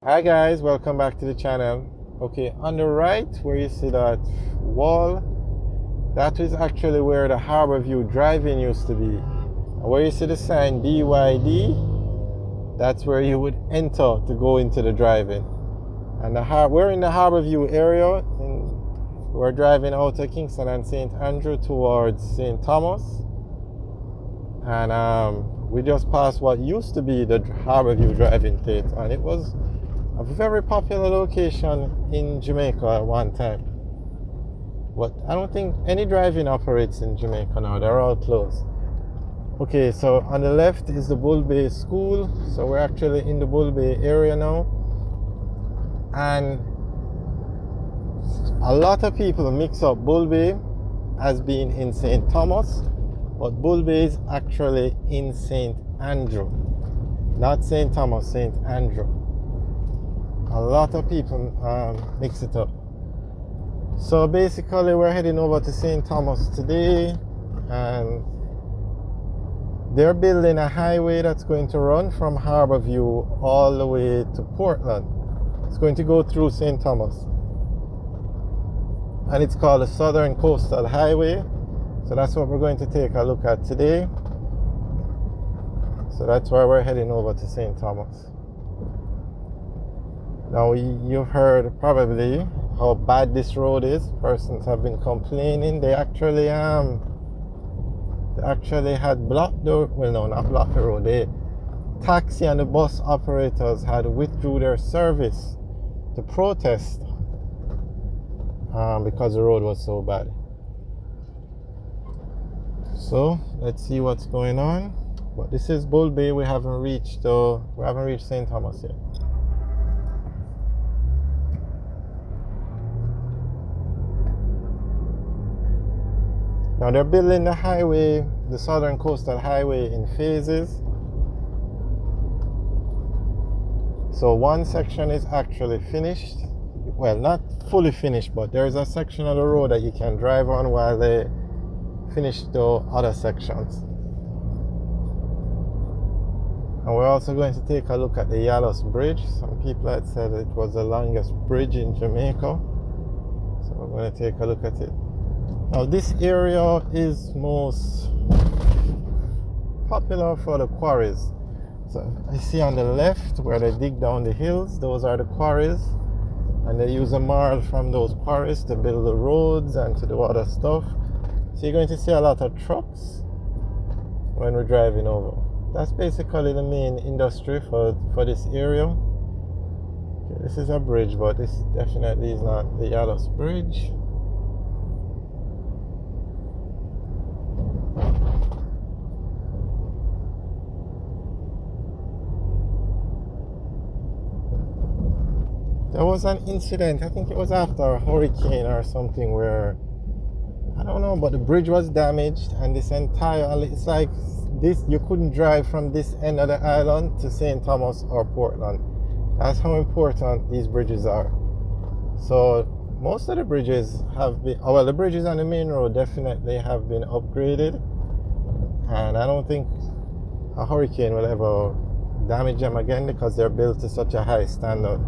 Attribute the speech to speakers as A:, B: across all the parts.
A: Hi guys, welcome back to the channel. Okay, on the right where you see that wall, that is actually where the Harbour View drive-in used to be. And where you see the sign BYD, that's where you would enter to go into the drive-in. And we're in the Harbour View area. We're driving out of Kingston and St. Andrew towards St. Thomas. And we just passed what used to be the Harbour View drive-in place, and it was a very popular location in Jamaica at one time. But I don't think any drive-in operates in Jamaica now. They're all closed. Okay, so on the left is the Bull Bay School. So we're actually in the Bull Bay area now. And a lot of people mix up Bull Bay as being in St. Thomas, but Bull Bay is actually in St. Andrew. Not St. Thomas, St. Andrew. A lot of people mix it up. So basically we're heading over to St. Thomas today, and they're building a highway that's going to run from Harbour View all the way to Portland. It's going to go through St. Thomas, and it's called the Southern Coastal Highway. So that's what we're going to take a look at today. So that's why we're heading over to St. Thomas. Now you've heard probably how bad this road is. Persons have been complaining. They actually had blocked the, well no, not blocked the road. The taxi and the bus operators had withdrew their service to protest because the road was so bad. So let's see what's going on. But this is Bull Bay. We haven't reached St. Thomas yet. Now they're building the highway, the Southern Coastal Highway, in phases. So one section is actually finished. Well, not fully finished, but there's a section of the road that you can drive on while they finish the other sections. And we're also going to take a look at the Yalus Bridge. Some people had said it was the longest bridge in Jamaica. So we're going to take a look at it. Now this area is most popular for the quarries. So I see on the left where they dig down the hills, those are the quarries, and they use a marl from those quarries to build the roads and to do other stuff. So you're going to see a lot of trucks when we're driving over. That's basically the main industry for this area. Okay, this is a bridge, but this definitely is not the Yalus Bridge. There was an incident, I think it was after a hurricane or something, where, I don't know, but the bridge was damaged, and this entire, it's like this, you couldn't drive from this end of the island to St. Thomas or Portland. That's how important these bridges are. So most of the bridges have been, well, the bridges on the main road definitely have been upgraded, and I don't think a hurricane will ever damage them again because they're built to such a high standard.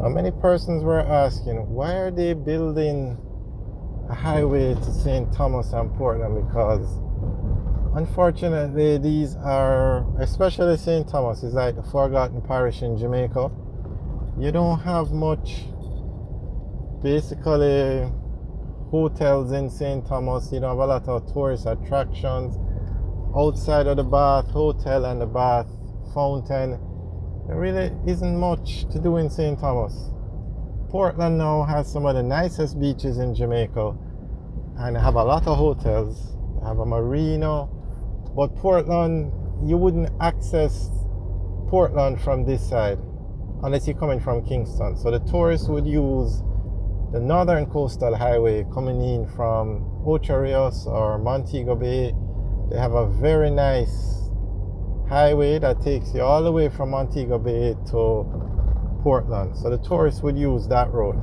A: Many persons were asking, why are they building a highway to St. Thomas and Portland? Because unfortunately these are, especially St. Thomas, is like the forgotten parish in Jamaica. You don't have much basically hotels in St. Thomas. You don't have a lot of tourist attractions outside of the Bath Hotel and the Bath Fountain. There really isn't much to do in St. Thomas. Portland now has some of the nicest beaches in Jamaica, and have a lot of hotels. They have a marina, but Portland you wouldn't access Portland from this side unless you're coming from Kingston. So the tourists would use the Northern Coastal Highway coming in from Ocho Rios or Montego Bay. They have a very nice highway that takes you all the way from Montego Bay to Portland. So the tourists would use that road.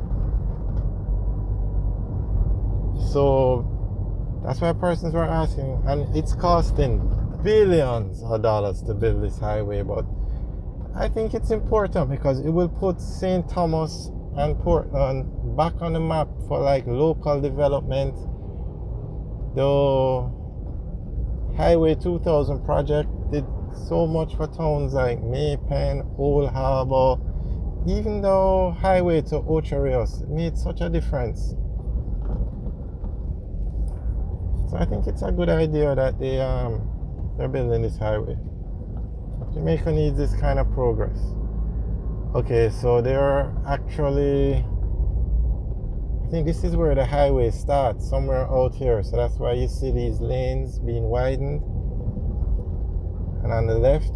A: So that's why persons were asking, and it's costing billions of dollars to build this highway, but I think it's important because it will put St. Thomas and Portland back on the map for like local development. The Highway 2000 project did so much for towns like Maypen, Old Harbour, even though Highway to Ocho Rios made such a difference. So I think it's a good idea that they're building this highway. Jamaica needs this kind of progress. Okay, so they're actually, I think this is where the highway starts, somewhere out here. So that's why you see these lanes being widened. And on the left,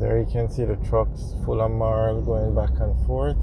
A: there you can see the trucks full of marl going back and forth.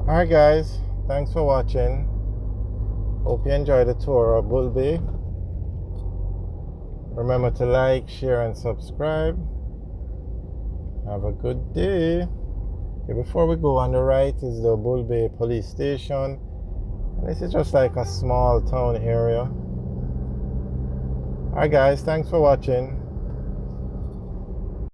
A: Alright guys, thanks for watching. Hope you enjoyed the tour of Bull Bay. Remember to like, share and subscribe. Have a good day. Okay, before we go, on the right is the Bull Bay police station. And this is just like a small town area. Alright guys, thanks for watching.